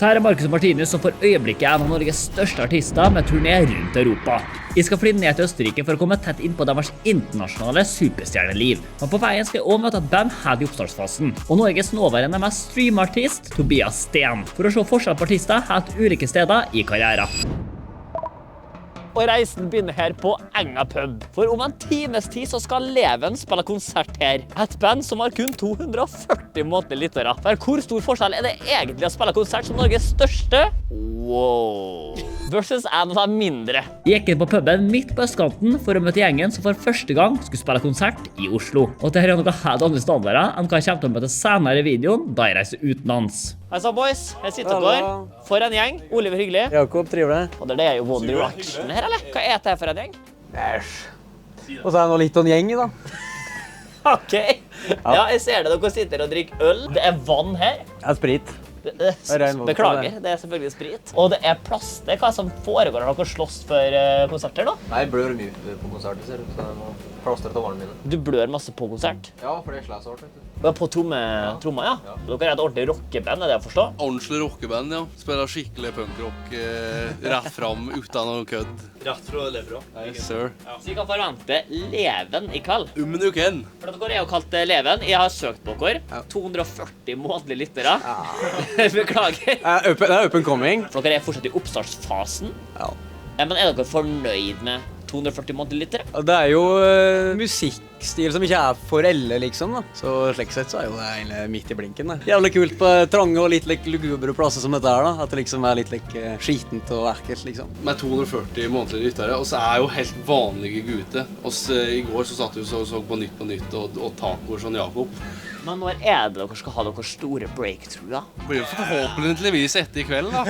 Her Marcus Martinus som for øyeblikket en av Norges største artister med turné rundt Europa. Jeg skal fly ned til Østerrike for å komme tett inn på deres internasjonale superstjerneliv. Men på veien skal jeg også møte et band helt i oppstartsfasen. Og Norges nåværende mest streamartist, Tobias Sten, for å se forskjell på artister helt ulike steder i karrieren. Og reisen begynner her på Enga pub. For om en times tid så skal Leven spille konsert her. Et band som har kun 240 månedlige lyttere. For hvor stor forskjell er det egentlig å spille konsert som Norges største? Wow. Versus en av de mindre. Jeg gikk inn på puben midt på østkanten for å møte gjengen som for første gang skulle spille konsert i Oslo. Og dette er noe helt andre standarder enn hva jeg kommer til å møte senere i videoen da jeg reiser utenlands. Hei så boys, her sitter dere. For en gjeng. Oliver hyggelig. Jakob, trivelig. Og det er jo One Direction her, eller? Hva er dette for en gjeng? Æsj. Og så er det noe litt av en gjeng da. Ok. Ja, jeg ser det. Dere sitter og drikker øl. Det er vann her. Ja, sprit. Beklager, det er selvfølgelig sprit. Og det er plaster. Hva er det som foregår når dere slåss for konserter da? Nei, jeg blør mye på konserter, ser du. Så jeg må plastre tommerne mine. Du blør masse på konsert? Ja, for det er slær så hardt, vet du. På tromma, ja? Dere er et ordentlig rockeband, er det å forstå? Ordentlig rockeband, ja. Spiller skikkelig punkrock rett fram uten noe kødd. Rett fra levra. Yes, sir. Så vi kan forvente Leven i kveld. Men du kan. For dere er jo kalt Leven. Jeg har søkt på dere. 240 månedlige lyttere. Beklager. Det er open coming. Dere er fortsatt i oppstartsfasen. Ja. Men er dere fornøyd med 240 månedlige lyttere? Det er jo musikkstil som ikke er for elle, liksom, da. Så slik sett så er jo det egentlig midt i blinken, da. Jævlig kult på trange og litt lugubre plasser som dette er, da. At det liksom er litt skitent og ekkelt, liksom. Med 240 månedlige lyttere, og så er jo helt vanlige gutter. I går så satt vi og så på Nytt og tacoer som Jakob. Men når er det dere skal ha deres store breakthrough, da? Det blir jo forhåpentligvis etter i kveld, da.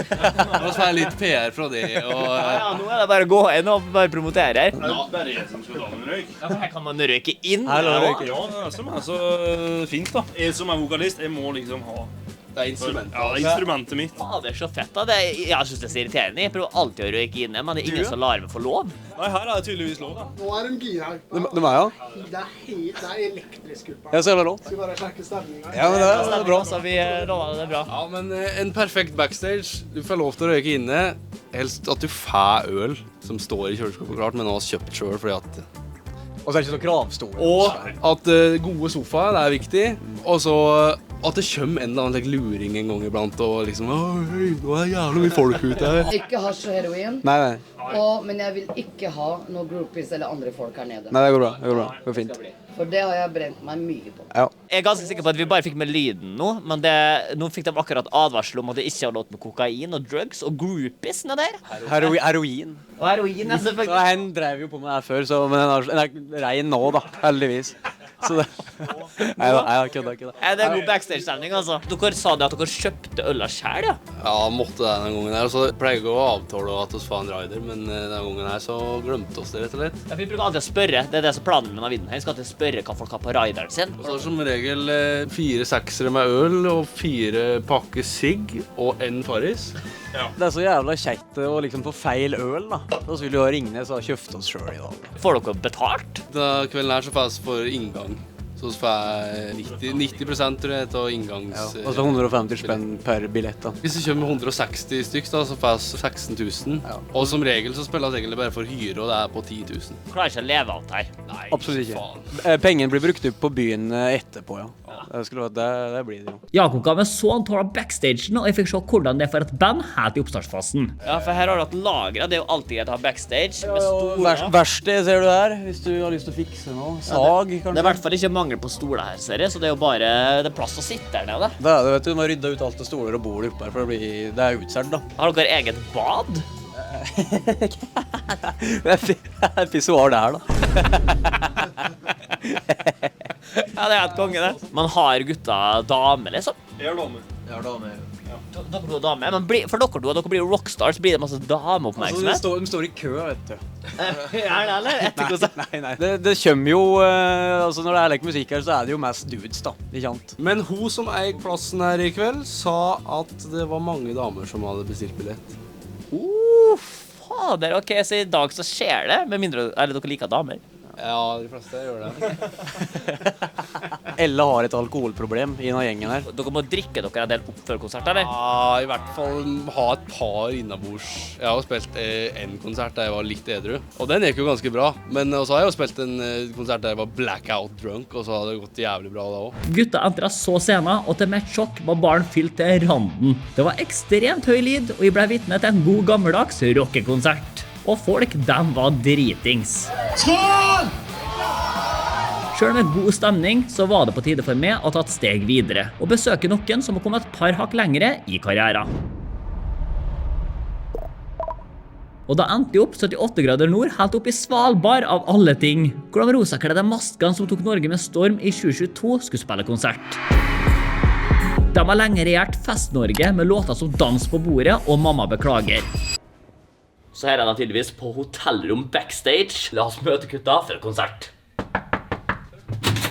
Og så er det litt PR fra det, og... Ja, nå er det bare å gå inn og bare promotere her. Det er bare jeg som skal ta en røyk. Ja, for her kan man røyke inn. Her er røyke. Ja, det er som er så fint da. Jeg som er vokalist, jeg må liksom ha... Det er instrumentet. Ja, det er instrumentet mitt. Ja, det er så fett da. Jeg synes det er så irriterende. Jeg prøver alltid å røyke inne, men det er ingen som lar meg få lov. Nei, her er det tydeligvis lov da. Nå er de gira. De er, ja. Det er elektrisk oppe. Ja, så er det lov. Skal bare sjekke stemningen. Ja, men det er bra. Så vi lover det er bra. Ja, men en perfekt backstage. Du får lov til å røyke inne. Helst at du får øl som står i kjøleskapet klart, men nå har kjøpt selv fordi at... Og så er det ikke så kravstående. Og at gode sofaer, det er viktig. Og så at det kommer en eller annen luring en gang iblant, og liksom, hei, nå er det jævlig mye folk ute her. Ikke hasj og heroin, Nei. men jeg vil ikke ha noen groupies eller andre folk her nede. Nei, det går bra. Det går fint. For det har jeg brent meg mye på. Ja. Jeg er ganske sikker på at vi bare fikk med lyden nå, men nå fikk de akkurat advarsel om at det ikke har låt med kokain og drugs og groupies ned der. Heroin. Og heroin er Så selvfølgelig... han drev jo på med det her før, så, men den er rein nå da, heldigvis. Så det... Nei, kødda. Er det god backstage-stemning, altså? Dere sa det at dere kjøpte øl av selv, ja? Ja, måtte det denne gangen her. Og så pleier jeg å avtale at vi får en rider, men denne gangen her så glemte oss det rett og slett. Ja, vi bruker alltid å spørre. Det er det som planen med denne videoen her. Vi skal alltid spørre hva folk har på rideren sin. Og så er det som regel 4 seksere med øl, og 4 pakker sigg, og en Farris. Det er så jævla kjekt å liksom få feil øl da. Da skulle vi jo ringe ned så har kjøpt oss selv i dag. Får dere betalt? Da kvelden her så får jeg for inngang. Så får jeg 90% tror jeg til inngangs... Ja, og så 150 spenn per billett da. Hvis det kommer 160 stykk da, så får jeg 16 000. Ja. Og som regel så spiller jeg egentlig bare for hyre, og det er på 10 000. Klarer ikke å leve alt her. Nei, Absolutt ikke. faen. Pengene blir brukt opp på byen etterpå, ja. Det blir det jo. Jakob ga meg så en tår av backstagen, og jeg fikk se hvordan det er for et band helt i oppstartsfasen. Ja, for her har du hatt lagret. Det er jo alltid greit å ha backstage med stoler. Verksted ser du her, hvis du har lyst til å fikse noe. Sag, Det er i kanskje. hvert fall ikke mangel på stoler her, ser jeg, så det er jo bare det er plass å sitte der nede. Det er det, vet du. Man rydder ut alt det stoler og bord oppe her, for det er utselt da. Har dere eget bad? Det er et pissoar der da. Ja, det er et konge, det. Man har gutta dame, liksom. Jeg er dame. Jeg har dame. Dere to er dame, men for dere blir jo rockstars, blir det masse dameoppmerksomhet. De står i kø, vet du. Er det, eller? Etter konsert? Nei. Det kommer jo, altså når det er like musikk her, så er det jo mest dudes da, ikke sant? Men hun som eier plassen her i kveld sa at det var mange damer som hadde bestilt billett. Fader, ok, så i dag så skjer det, med mindre dere liker damer. Ja, de fleste gjør det. alle har et alkoholproblem i denne gjengen her. Dere må drikke dere en del opp før konsert, eller? Ja, i hvert fall ha et par innabords. Jeg har jo spilt en konsert der jeg var litt edru, og den gikk jo ganske bra. Men også har jeg jo spilt en konsert der jeg var blackout drunk, og så hadde det gått jævlig bra da også. Gutta entret så scenen, og til mitt sjokk var baren fylt til randen. Det var ekstremt høy lyd, og jeg ble vitne til en god gammeldags rockekonsert. Og folk, dem var dritings. Selv med god stemning, så var det på tide for meg å ta et steg videre, og besøke noen som har kommet et par hakk lengre i karrieren. Og da endte jeg opp 78 grader nord, helt opp i Svalbard av alle ting, hvor de rosakledde maskene som tok Norge med storm i 2022 skulle spille konsert. De har lenge regjert Fest-Norge med låter som Dans på bordet og Mamma beklager. Så her er de tydeligvis på hotellrom backstage. La oss møte gutta før konsert.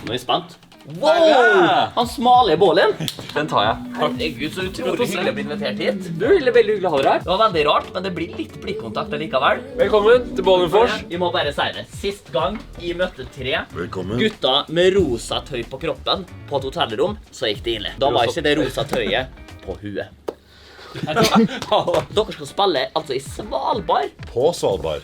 Nå er jeg spent. Wow! Han smale i bålen. Den tar jeg. Herregud, så utrolig hyggelig å bli invitert hit. Du er veldig hyggelig å ha deg her. Det var veldig rart, men det blir litt blikkontakt likevel. Velkommen til Bålenfors. Jeg må bare si det. Sist gang jeg møtte 3 Velkommen. gutta med rosa tøy på kroppen på et hotellrom, så gikk det ille. Da var ikke det rosa tøyet på huet. Dere skal spille altså i Svalbard. På Svalbard.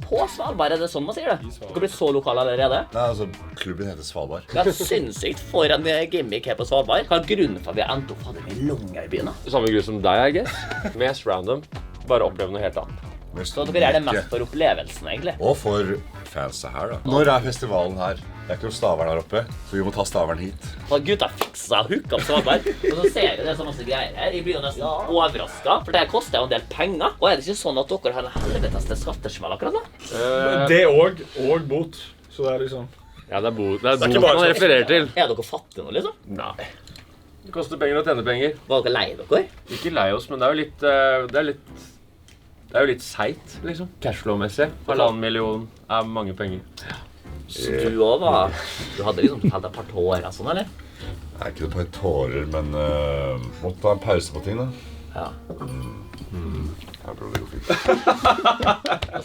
På Svalbard, er det sånn man sier det? Dere blir så lokale allerede. Nei, altså, klubben heter Svalbard. Det er sinnssykt for en gimmick her på Svalbard. Hva er grunnen for at vi har endt opp i Longyearbyen? Samme grunn som deg, I guess. Mest random. Bare oppleve noe helt annet. Så dere er det mest for opplevelsen, egentlig. Og for fansa her, da. Når er festivalen her? Det er ikke noen staveren her oppe, så vi må ta staveren hit. Så gutta fiksa hooka på Svalbard. Og så ser jeg det så masse greier her. Jeg blir jo nesten overrasket, for det her koster jo en del penger. Og er det ikke sånn at dere har en helveteste skattesmell akkurat nå? Det og bot. Så det er liksom... Ja, det er bot bare man refererer til. Er dere fattige nå, liksom? Nei. Det koster penger å tjene penger. Var dere lei dere? Ikke lei oss, men det er jo litt... Det er jo litt seit, liksom. Cashflow-messig. 1,5 million er mange penger. Så du også var... Du hadde liksom felt et par tårer og sånn, eller? Nei, ikke det på et tårer, men måtte ta en pause på ting, da. Ja. Jeg tror det går fint.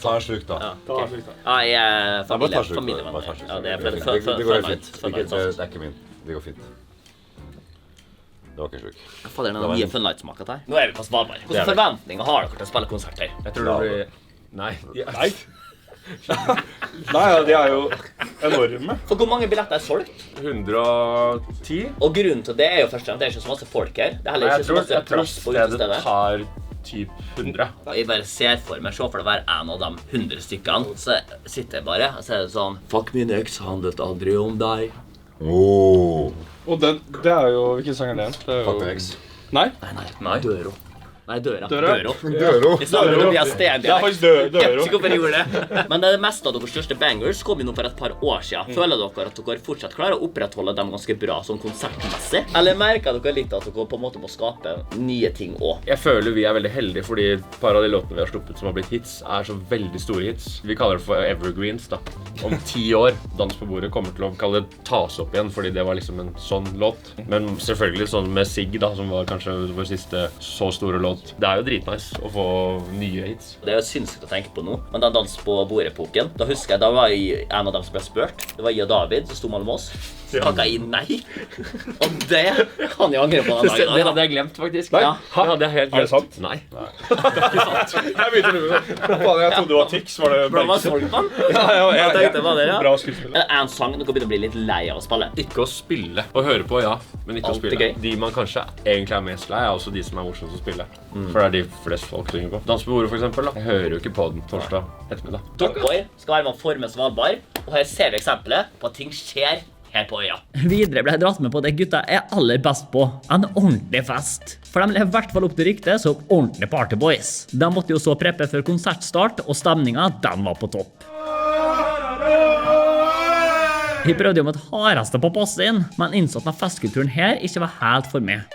Ta en sluk, da. Ja, jeg er familievenn. Ja, det er Det går helt fint. Det er ikke min. Det går fint. Det var ikke sjuk. Fader, den nye Fun Light-smaket her. Nå er vi på Svalbard. Hvilke forventninger har dere til å spille konsert her? Jeg tror det blir... Nei. Nei, ja, de er jo enorme. For hvor mange billetter er solgt? 110. Og grunnen til det er jo først og fremst, det er ikke så masse folk her. Det er heller ikke så masse plass på stedet utestedet. tar typ 100. Jeg bare ser for meg, se for det være en av de 100 stykkene, så sitter jeg bare, og så er det sånn, fuck min ex, handlet aldri om deg. Og det er jo... Hvilken sang er det? Fuck the X. Nei? Nei, Døro. Nei, Døra. Døro. I stedet for å bli av stendialekt. Det er faktisk Døro. Jeg vet ikke hvorfor jeg gjorde det. Men det meste av deres største bangers kom jo nå for et par år siden. Føler dere at dere fortsatt klarer å opprettholde dem ganske bra sånn konsertmessig? Eller merker dere litt at dere på en måte må skape nye ting også? Jeg føler vi er veldig heldige fordi et par av de låtene vi har sluppet som har blitt hits er så veldig store hits. Vi kaller det for evergreens da. Om 10 år, Dans på bordet kommer til å kalle det tas opp igjen fordi det var liksom en sånn låt. Men selvfølgelig sånn med Sig da, som var kanskje vår siste så store låt. Det er jo dritnice å få nye hits. Det er jo sinnssykt å tenke på nå, men den Dans på bordet-epoken, da husker jeg, da var jeg en av dem som ble spurt. Det var jeg og David som sto mellom oss. Så takket jeg nei. Og det kan jeg angre på den dagen. Det hadde jeg glemt faktisk. Ja. Det hadde jeg helt glemt. Er det sant? Nei. Jeg begynte å lure. Faen, jeg trodde det var Tix. Var det Bra var solgt på den. jeg tenkte på det, ja. Bra skuespiller. Er det en sang dere begynner å bli litt lei av å spille? Ikke å spille og høre på, ja, men ikke å Alt er spille. gøy. De man kanskje egentlig er mest lei er også de som er morsomt å spille. For det er de flest folk synger på. Dans på bordet for eksempel da. Jeg hører jo ikke på den torsdag ettermiddag. Dere skal være med å forme Svalbard, og her ser vi eksempler på at ting skjer her på øya. Videre ble jeg dratt med på det gutta er aller best på, en ordentlig fest. For de lever i hvert fall opp til ryktet som ordentlige partyboys. De måtte jo så preppe før konsertstart, og stemningen, den var på topp. Jeg prøvde jo med et hardeste på passen inn, men innså at festkulturen her ikke var helt for meg.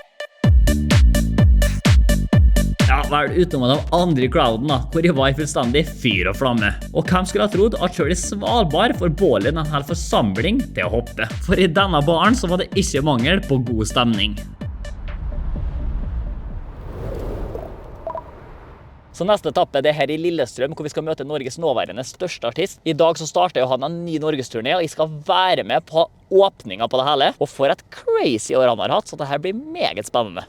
Ja, vel utenom de andre i crowden da, hvor jeg var i fullstendig fyr og flamme. Og hvem skulle ha trodd at selv i Svalbard får bålen en hel forsamling til å hoppe? For i denne baren så var det ikke mangel på god stemning. Så neste etappe det her I Lillestrøm, hvor vi skal møte Norges nåværende største artist. I dag så starter jo han en ny Norgesturné, og jeg skal være med på åpningen på det hele. Og for et crazy år han har hatt, så det her blir meget spennende.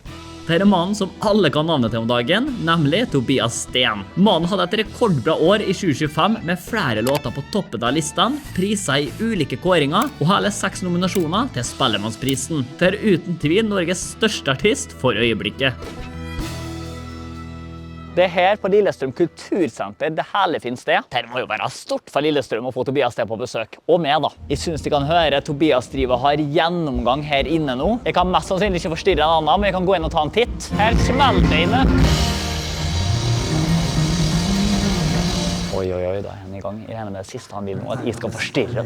Det mannen som alle kan navnet til om dagen, nemlig Tobias Sten. Mannen hadde et rekordbra år I 2025 med flere låter på toppen av listene, priser I ulike kåringer og hele 6 nominasjoner til Spellemannsprisen. Det uten tvil Norges største artist for øyeblikket. Det her på Lillestrøm kultursenter, det hele finnes sted. Det må jo være stort for Lillestrøm å få Tobias Sten på besøk. Og meg da. Jeg synes de kan høre Tobias driver har gjennomgang her inne nå. Jeg kan mest sannsynlig ikke forstyrre en annen, men jeg kan gå inn og ta en titt. Her smelter det inne. Oi, da er han I gang. Jeg regner med det siste han vil nå, at jeg skal forstyrre.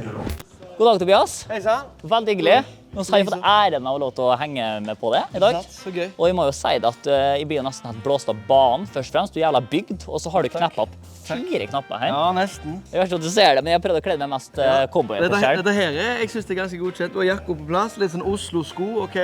God dag, Tobias. Hei sann. Veldig hyggelig. Nå har jeg fått æren av å lov til å henge med på det I dag. Så gøy. Og jeg må jo si det at jeg blir jo nesten helt blåst av banen først og fremst. Du er jævla bygd, og så har du knappet opp 4 knapper her. Ja, nesten. Jeg vet ikke om du ser det, men jeg prøvde å kledde meg mest cowboy på selv. Dette her jeg synes det ganske godkjent. Du har jakka på plass, litt sånn Oslo-sko. Ok,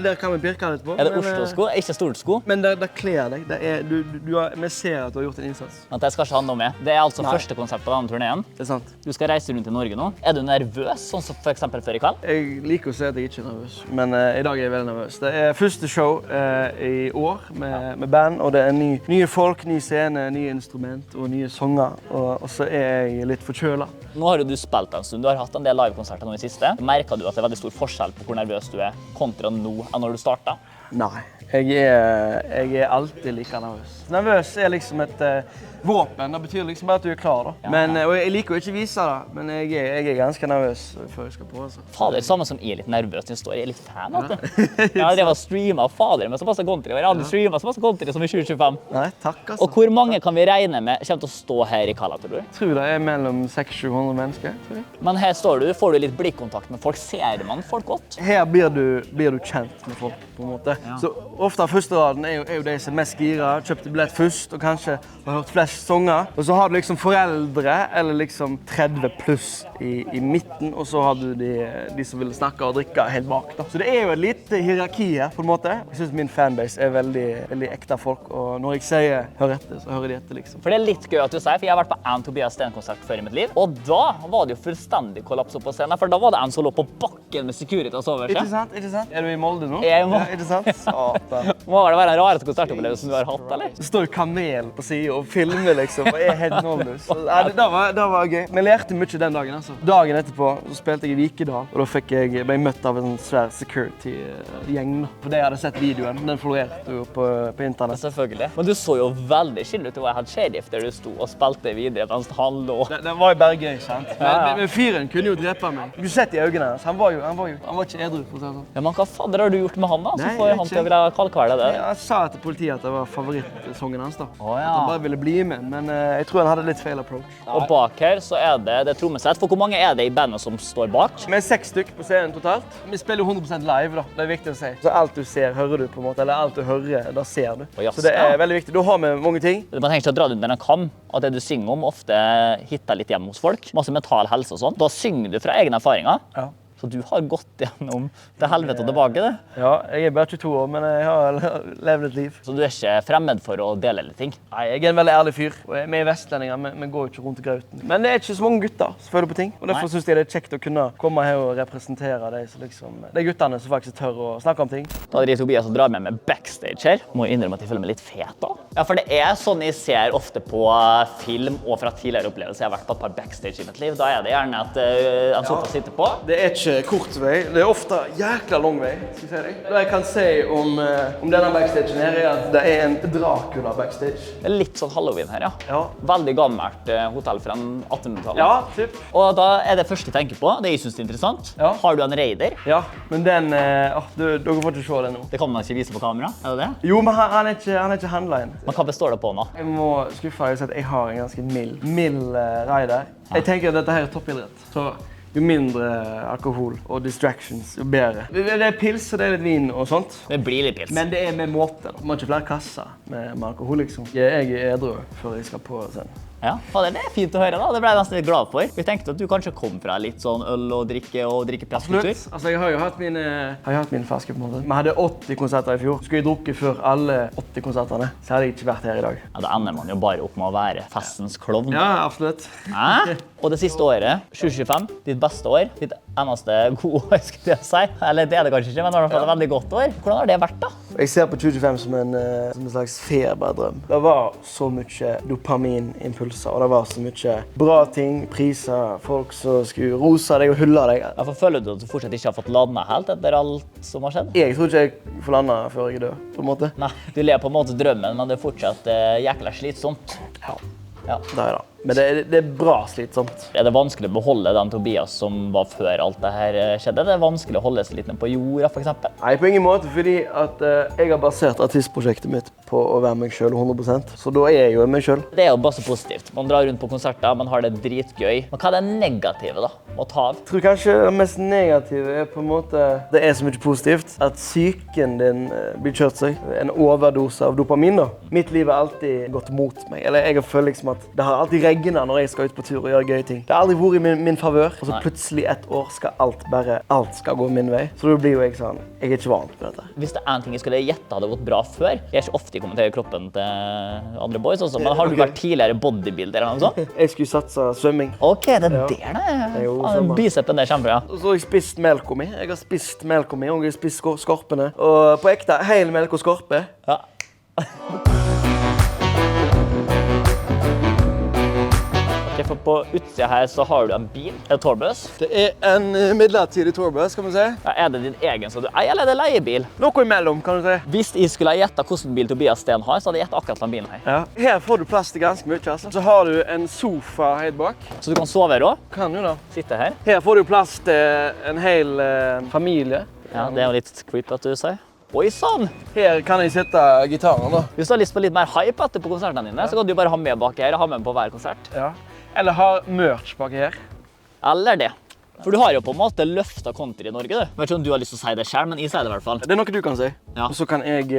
der kan vi pirke litt på. Er det Oslo-sko? Ikke stort sko. Men det kler deg. Vi ser at du har gjort en innsats. Men det skal ikke handle om meg. Det er altså første konsert på denne turneen. Det er sant. Du skal reise rundt I Norge nå. Er du nervøs, sånn som for eksempel før I kveld? Jeg liker å si at jeg ikke er nervøs, men I dag er jeg veldig nervøs. Det er første show I år med band, og det er nye folk, ny scene, nye instrument og nye sanger, og så er jeg litt forkjølet. Nå har jo du spilt en stund, du har hatt en del livekonserter nå I siste. Merker du at det er veldig stor forskjell på hvor nervøs du er kontra nå enn når du startet? Nei, jeg er alltid like nervøs. Nervøs er liksom et våpen, det betyr liksom bare at du er klar da. Og jeg liker jo ikke vise det, men jeg er ganske nervøs før jeg skal på. Altså. Fader, samme som jeg er litt nervøs til jeg er litt fan av det. Jeg drev og streamet fader med så masse country, og jeg har aldri streamet så masse country som I 2025. Nei, takk altså. Og hvor mange kan vi regne med kommer til å stå her I Kalla, tror du? Jeg tror det er mellom 600-700 mennesker, tror jeg. Men her står du, får du litt blikkontakt med folk, ser man folk godt? Her blir du kjent med folk, på en måte. Så ofte første raden er jo de som er mest gira, kjøpte billett først, og kanskje har hørt flest sanger. Og så har du liksom foreldre, eller liksom 30 pluss I midten, og så har du de som vil snakke og drikke helt bak. Da. Så det er jo et lite hierarki her, på en måte. Jeg synes min fanbase er veldig ekte folk, og når jeg sier hør etter, så hører de etter liksom. For det er litt gøy at du sier, for jeg har vært på en Tobias Sten-konsert før I mitt liv, og da var det jo fullstendig kollaps på scenen, for da var det en som lå på bakken med Securitas over seg. Ikke sant? Er du I Molde nå? Jeg er I Molde. Ja, ikke sant? Satan. Må det være en rareste konsertopplevelsen du har hatt, eller? Det står jo kamel på siden og filmer liksom, og er helt nåløs. Det var gøy. Men jeg lærte mye den dagen, altså. Dagen etterpå så spilte jeg I Vikedal, og da ble jeg møtt av en svær security-gjeng. For det jeg hadde sett videoen, den florerte jo på internett. Selvfølgelig. Men du så jo veldig skilt ut. Du var helt sheriff der du sto og spilte videre mens han lå. Det var jo bare gøy, sant? Men fyren kunne jo drepe meg. Du sett I øynene hans. Han var ikke edru, for å si det sånn. Ja, men hva fader har du gjort med han da? Så Nei, får han til å være kaldkveld det. Jeg sa til politiet at det var favorittsongen hans da. Ja. At han bare ville bli med, men jeg tror han hadde litt feil approach. Og bak her så er det trommesett. For hvor mange er det I bandet som står bak? Vi 6 stykker på scenen totalt. Vi spiller jo 100% live da, det viktig å si. Så alt du ser, hører du på en måte, eller alt du hører, da ser du. Så det veldig viktig. Da har vi mange ting. Man trenger ikke å dra det under en kam, at det du synger om ofte hitter litt hjem hos folk. Masse mental helse og sånt. Da synger du fra egne erfaringer. Ja. Så du har gått gjennom det helvete og tilbake, det? Ja, jeg bare 22 år, men jeg har levd et liv. Så du ikke fremmed for å dele litt ting? Nei, jeg en veldig ærlig fyr. Og vi vestlendinger, vi går jo ikke rundt I grauten. Men det ikke så mange gutter som føler på ting. Og derfor synes jeg det kjekt å kunne komme her og representere de guttene som faktisk tør å snakke om ting. Da driver Tobias og drar med backstage her. Må jo innrømme at jeg føler meg litt fet da. Ja, for det sånn jeg ser ofte på film og fra tidligere opplevelser. Jeg har vært på et par backstage I mitt liv. Da det gjerne at en sofa sitter på. Det ikke kort vei, det ofte jækla lang vei, skal jeg si deg. Det jeg kan si om denne backstagen her at det en Dracula backstage. Det litt sånn Halloween her, ja. Veldig gammelt hotell fra 1800-tallet. Ja, typ. Og da det første jeg tenker på, det jeg synes er interessant. Ja. Har du en Raider? Ja, men den, dere får ikke se den nå. Det kan man ikke vise på kamera, det? Jo, men han ikke handlet inn. Men hva består det på nå? Jeg må skuffe deg og si at jeg har en ganske mild Raider. Jeg tenker at dette her toppidrett. Så jo mindre alkohol og distractions, jo bedre. Det pils og det litt vin og sånt. Det blir litt pils. Men det med måte. Man må ikke flere kasser med alkohol, liksom. Jeg edru før jeg skal på scenen. Ja, det fint å høre da, det ble jeg nesten litt glad for. Vi tenkte at du kanskje kom fra litt sånn øl og drikkepresskultur. Absolutt. Altså, jeg har jo hatt mine ferske på en måte. Vi hadde 80 konserter i fjor. Skulle jeg drukke før alle 80 konsertene, så hadde jeg ikke vært her i dag. Ja, da ender man jo bare opp med å være festens klovn. Ja, absolutt. Og det siste året, 2025, ditt beste år, ditt eneste gode år, skulle jeg si. Eller det kanskje ikke, men det var i hvert fall et veldig godt år. Hvordan har det vært da? Jeg ser på 2025 som en slags feberdrøm. Det var så mye dopaminimpulser, og det var så mye bra ting, priser, folk som skulle rose deg og hylle deg. Hvorfor føler du at du fortsatt ikke har fått landet helt etter alt som har skjedd? Jeg tror ikke jeg får landet før jeg er død, på en måte. Nei, du lever på en måte drømmen, men det er fortsatt jækla slitsomt. Ja, det er det. Men det er bra slitsomt. Er det vanskelig å beholde den Tobias som var før alt det her skjedde? Det er vanskelig å holde seg litt ned på jorda, for eksempel? Nei, på ingen måte, fordi at jeg har basert artistprosjektet mitt på å være meg selv 100%. Så da er jeg jo meg selv. Det er jo bare så positivt. Man drar rundt på konserter, man har det dritgøy. Men hva er det negative da, å ta av? Jeg tror kanskje det mest negative er på en måte, det er så mye positivt, at psyken din blir kjørt seg. En overdose av dopamin da. Mitt liv har alltid gått mot meg. Eller jeg føler liksom at det har alltid regnet når jeg skal ut på tur og gjøre gøye ting. Det har aldri vært i min favør, og så plutselig et år skal alt skal gå min vei. Så da blir jo jeg sånn, jeg er ikke vant på dette. Hvis det er en ting jeg skulle gjette hadde gått bra før, jeg er ikke ofte i kommentere kroppen til andre boys også, men har du vært tidligere bodybuilder eller noe sånt? Jeg skulle satse svømming. Ok, det er der det. Bicepen er kjempebra. Og så har jeg spist melka mi. Jeg har spist melka mi, og jeg har spist skorpene. Og på ekte, hel melk og skorpe. Ja. For på utsida her så har du en bil, en tourbus. Det er en midlertidig tourbus, kan man si. Ja, er det din egen som du eier, eller er det leiebil? Noe imellom, kan du si. Hvis jeg skulle ha gjettet hvordan bil Tobias Steen har, så hadde jeg gjettet akkurat den bilen her. Ja. Her får du plass til ganske mye, altså. Så har du en sofa helt bak. Så du kan sove her også? Kan jo da. Sitte her? Her får du plass til en hel familie. Ja, det er jo litt creepy at du sier. Oi, sånn! Her kan jeg sette gitaren da. Hvis du har lyst på litt mer hype etter på konsertene dine, så kan du bare ha med bak her og ha med på hver konsert. Ja. Eller ha merch baki her. Eller det. For du har jo på en måte løftet country i Norge, du. Jeg vet ikke om du har lyst til å si det selv, men jeg sier det i hvert fall. Det er noe du kan si. Ja. Og så kan jeg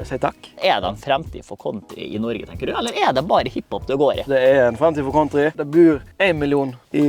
si takk. Er det en fremtid for country i Norge, tenker du? Eller er det bare hiphop det går i? Det er en fremtid for country. Det bor 1 million i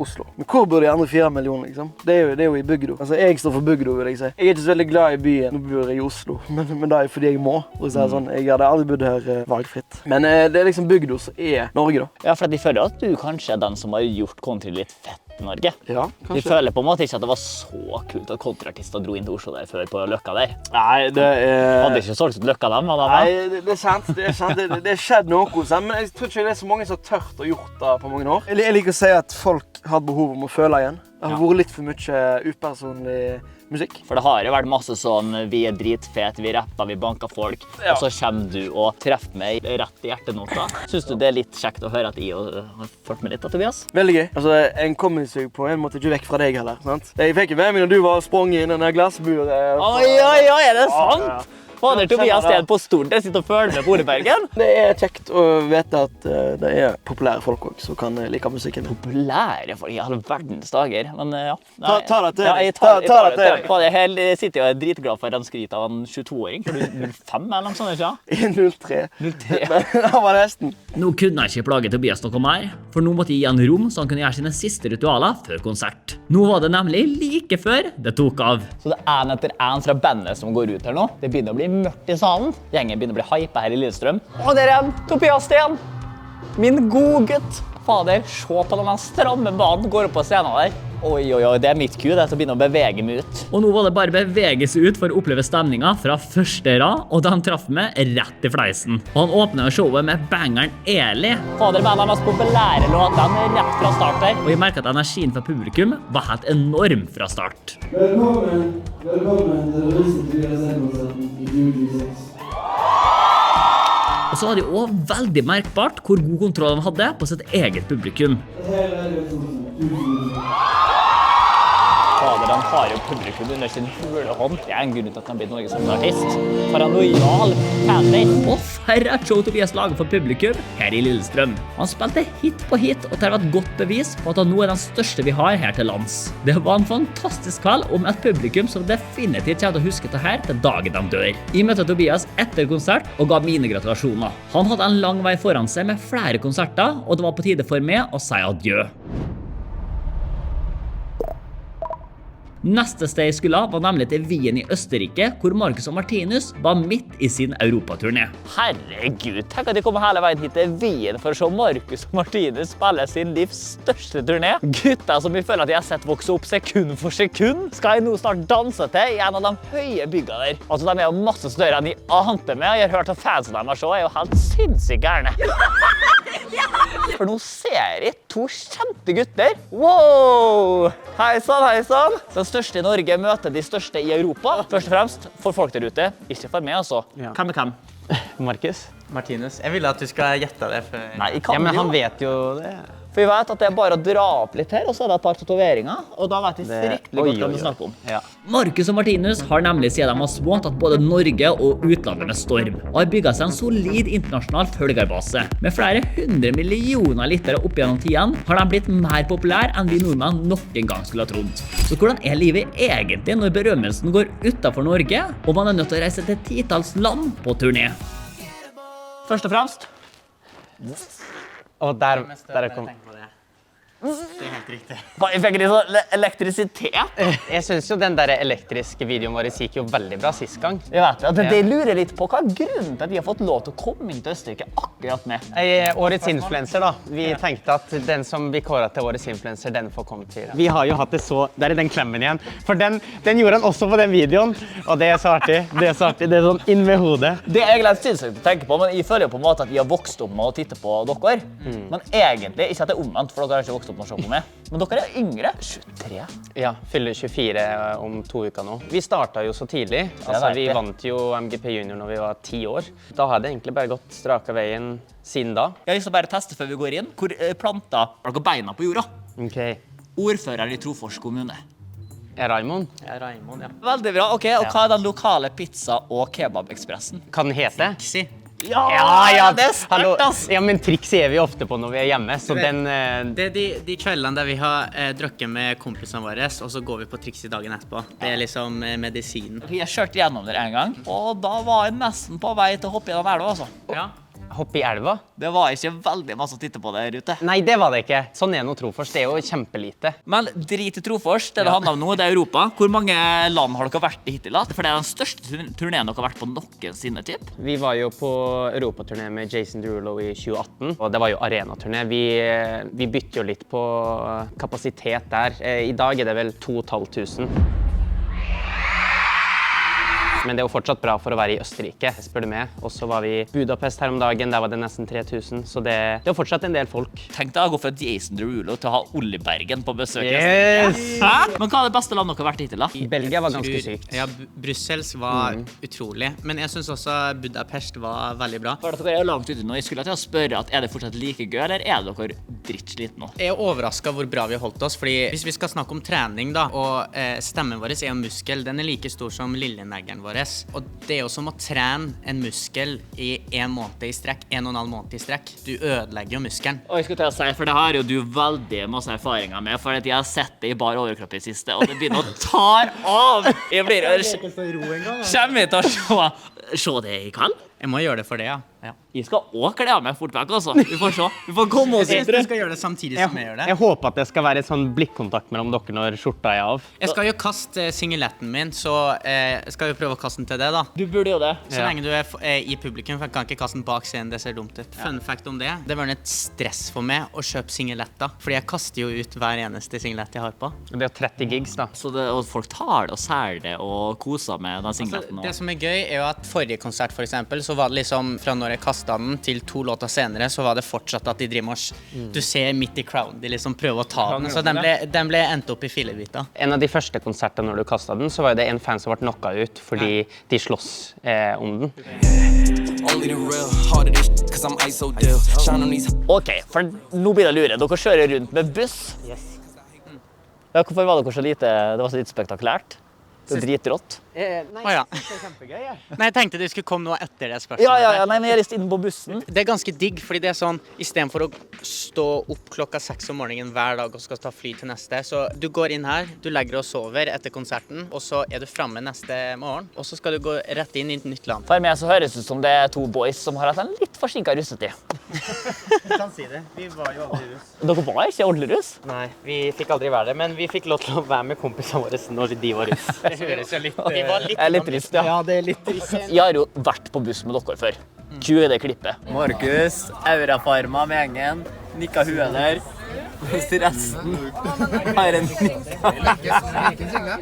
Oslo. Men hvor bor de andre 4 millioner, liksom? Det er jo i bygdo. Altså, jeg står for bygdo, vil jeg si. Jeg er ikke så veldig glad i byen. Nå bor jeg i Oslo. Men det er fordi jeg må. Sånn. Jeg hadde aldri bodd her valgfritt. Men det er liksom bygdo som er Norge, da. Ja, for de føler at du kanskje er den som har gjort country litt fett i Norge. Ja, kanskje. De føler på en måte ikke at det var så kult at countryartister dro inn til Oslo der før på Løkka der. Nei, det er... Hadde ikke solgt ut Løkka dem, hadde Nei, det er sant. Det er skjedd noe, men jeg tror ikke det er så mange som har tørt å gjort det på mange år. Jeg liker å si at folk har behov om å føle igjen. Det har vært litt for mye upersonlig musikk. For det har jo vært masse sånn, vi er dritfete, vi rapper, vi banker folk, og så kommer du og treffer meg rett i hjertenota. Synes du det er litt kjekt å høre at jeg har ført med litt, Tobias? Veldig gøy. Altså, en kommer seg på en måte ikke vekk fra deg heller, sant? Jeg fikk jo med meg når du var sprunget inn i denne glassburet. Oi, er det sant? Fader, Tobias Steen på stolen, jeg sitter og føler med på Olebergen. Det er kjekt å vite at det er populære folk også, som kan like musikken. Populære folk? I alle verdens dager, men ja. Ta det til. Ja, jeg tar det til. Jeg sitter jo og er dritglad for en skryt av en 22-åring, for du er 05 eller noe sånt, ikke? I 03. Men han var nesten. Nå kunne jeg ikke plage Tobias noe mer, for nå måtte jeg gi han rom så han kunne gjøre sine siste ritualer før konsert. Nå var det nemlig like før det tok av. Så det er en etter en fra bandet som går ut her nå. Det begynner å bli mørkt i salen. Gjengen begynner å bli hypet her i Lillestrøm. Og der er Tobias Steen! Min gode gutt! Fader, se på denne stramme banen går opp på scenen der. Oi, det er mitt ku, det er til å begynne å bevege meg ut. Og nå var det bare bevege seg ut for å oppleve stemningen fra første rad, og da han traff meg rett i fleisen. Og han åpnet showet med bangeren Eli. Fader, med den mest populære låten rett fra start der. Og jeg merket at energien fra publikum var helt enorm fra start. Velkommen til den første Tobias Steen-konserten i 2026. Og så var det jo også veldig merkbart hvor god kontroll han hadde på sitt eget publikum. Her er det sånn. Fader, den har jo publikum under sin hulehånd. Det en grunn til at han blir Norges største artist. Paranoial fanbase. Og færre show Tobias lager for publikum her i Lillestrøm. Han spilte hit på hit, og det var et godt bevis på at han nå den største vi har her til lands. Det var en fantastisk kveld om et publikum som definitivt kommer til å huske det her til dagen de dør. Jeg møtte Tobias etter konsert og ga mine gratulasjoner. Han hadde en lang vei foran seg med flere konserter, og det var på tide for meg å si adjø. Neste sted jeg skulle var nemlig til Wien i Østerrike, hvor Marcus og Martinus var midt i sin europaturné. Herregud, tenk at de kommer hele veien hit til Wien for å se Marcus og Martinus spille sin livs største turné. Gutta som vi føler at jeg har sett vokse opp sekund for sekund, skal jeg nå snart danse til i en av de høye byggene der. Altså, de er jo masse større enn jeg ante med, og jeg har hørt at fansen deres også er jo helt sinnssykt gærne. For nå ser jeg to kjente gutter. Wow! Hei sann. Den største i Norge møter de største i Europa. Først og fremst for folk der ute. Ikke for meg, altså. Ja. Hvem er hvem? Marcus? Martinus. Jeg ville at du skal gjette det før. Nei, jeg kan men jo. han vet jo det. For jeg vet at det er bare å dra opp litt her, og så er det et par tatoveringer, og da vet jeg fryktelig godt hva vi snakker om. Ja. Marcus og Martinus har nemlig siden de var små tatt både Norge og utlandet med storm, og har bygget seg en solid internasjonal følgerbase. Med flere 100 millioner lyttere opp gjennom tiden har de blitt mer populære enn vi nordmenn noen gang skulle ha trodd. Så hvordan er livet egentlig når berømmelsen går utenfor Norge, og man er nødt til å reise til titalls land på turné? Først og fremst. Og der kom det. Det er helt riktig. Jeg fikk litt sånn elektrisitet. Jeg synes jo den der elektriske videoen vår gikk jo veldig bra sist gang. Jeg vet at det lurer litt på hva er grunnen til at vi har fått lov til å komme inn til Østerrike akkurat med. Årets influencer da. Vi tenkte at den som blir kåret til årets influencer, den får komme til. Vi har jo hatt det så, der er den klemmen igjen. For den gjorde han også på den videoen. Og det er så artig. Det er sånn inn med hodet. Det er egentlig sinnssykt å tenke på, men jeg føler jo på en måte at vi har vokst opp med å titte på dere. Men egentlig, ikke at det er omvendt, for dere har ikke vokst opp med å se på meg. Men dere er yngre. 23. Ja, fyller 24 om 2 uker nå. Vi startet jo så tidlig. Altså, vi vant jo MGP Junior når vi var 10 år. Da hadde det egentlig bare gått straka veien siden da. Jeg har lyst til å bare teste før vi går inn. Hvor plantet dere beina på jorda? Ok. Ordfører i Trofors kommune. Raimond? Ja, Raimond, ja. Veldig bra. Ok, og hva er den lokale pizza- og kebabekspressen? Hva den heter? Trixie. Ja, det er sterkt, ass! Ja, men Trixie er vi ofte på når vi er hjemme, så den... Det er de kveldene der vi har drukket med kompisene våre, og så går vi på Trixie dagen etterpå. Det er liksom medisinen. Jeg kjørte gjennom det en gang, og da var jeg nesten på vei til å hoppe gjennom elva, altså. Ja. Hoppe i elva? Det var ikke veldig masse å titte på der ute. Nei, det var det ikke. Sånn er noe Trofors. Det er jo kjempelite. Men drit i Trofors, det handler om nå, det er Europa. Hvor mange land har dere vært i hittil? For det er den største turneen dere har vært på noensinne, typ. Vi var jo på europaturné med Jason Derulo i 2018, og det var jo arenaturné. Vi bytter jo litt på kapasitet der. I dag er det vel 2500. Men det er jo fortsatt bra for å være i Østerrike, spør du meg. Og så var vi i Budapest her om dagen, der var det nesten 3000, så det er jo fortsatt en del folk. Tenk deg å gå fra Jason Derulo til å ha Olli Bergen på besøk. Yes! Hæ? Men hva er det beste landet dere har vært hittil da? Belgia var ganske sykt. Ja, Brussels var utrolig, men jeg synes også Budapest var veldig bra. For dere er jo langt ute nå, jeg skulle til å spørre at er det fortsatt like gøy, eller er dere drittsliten nå? Jeg er overrasket hvor bra vi har holdt oss, fordi hvis vi skal snakke om trening da, og stemmen vår er en muskel, den er like stor som lilleneggeren vår. Og det er jo som å trene en muskel i 1 måned i strekk, 1,5 måned i strekk. Du ødelegger jo muskelen. Og jeg skulle til å si, for det har jo du veldig masse erfaringer med, for at jeg har sett det i bar overkropp i siste, og det begynner å ta av. Jeg blir kommer jeg til å se det i kall? Jeg må gjøre det for det, ja. Jeg skal også kle av meg fort vekk, altså. Vi får se. Vi får komme oss Jeg synes du skal gjøre det samtidig som jeg gjør det. Jeg håper at det skal være et sånn blikkontakt mellom dere når skjorta er av. Jeg skal jo kaste singiletten min, så jeg skal jo prøve å kaste den til det da. Du burde jo det. Så lenge du er i publikum, for jeg kan ikke kaste den bak scenen, det ser dumt ut. Fun fact om det, det var et stress for meg å kjøpe singiletter, fordi jeg kaster jo ut hver eneste singilett jeg har på. Det er jo 30 gigs da. Så det, og folk tar det og sær det og koser med den singiletten. Det som er gøy er jo at forrige konsert for eksempel, så var det liksom fra når jeg kastet den til 2 låter senere, så var det fortsatt at de driver du ser midt i crowd, de liksom prøver å ta den, så den ble endt opp i filebiter. En av de første konsertene når du kastet den, så var det en fan som ble knocka ut fordi de slåss om den. Ok, for nå blir det lure. Dere kjører rundt med buss. Ja, hvorfor var det så lite, det var så litt spektakulært? Det er dritrått. Nei, det er kjempegøy, ja. Nei, jeg tenkte det skulle komme noe etter det spørsmålet. Ja, nei, men jeg er litt inne på bussen. Det er ganske digg, fordi det er sånn, i stedet for å stå opp klokka 6 om morgenen hver dag og skal ta fly til neste, så du går inn her, du legger og sover etter konserten, og så er du fremme neste morgen, og så skal du gå rett inn i et nytt land. For meg så høres det ut som det er to boys som har hatt en litt forsinket russetid. Du kan si det, vi var jo aldri russ. Dere var ikke ordentlig russ? Nei, vi fikk aldri være det, men vi fikk lov til å være med kompisene våre når de var russ. Det høres jo litt... Vi var litt trist, ja. Ja, det er litt trist. Jeg har jo vært på buss med dere før. Kjører det klippet. Markus, Aurafarma med gjengen, nikka huet der. Resten har en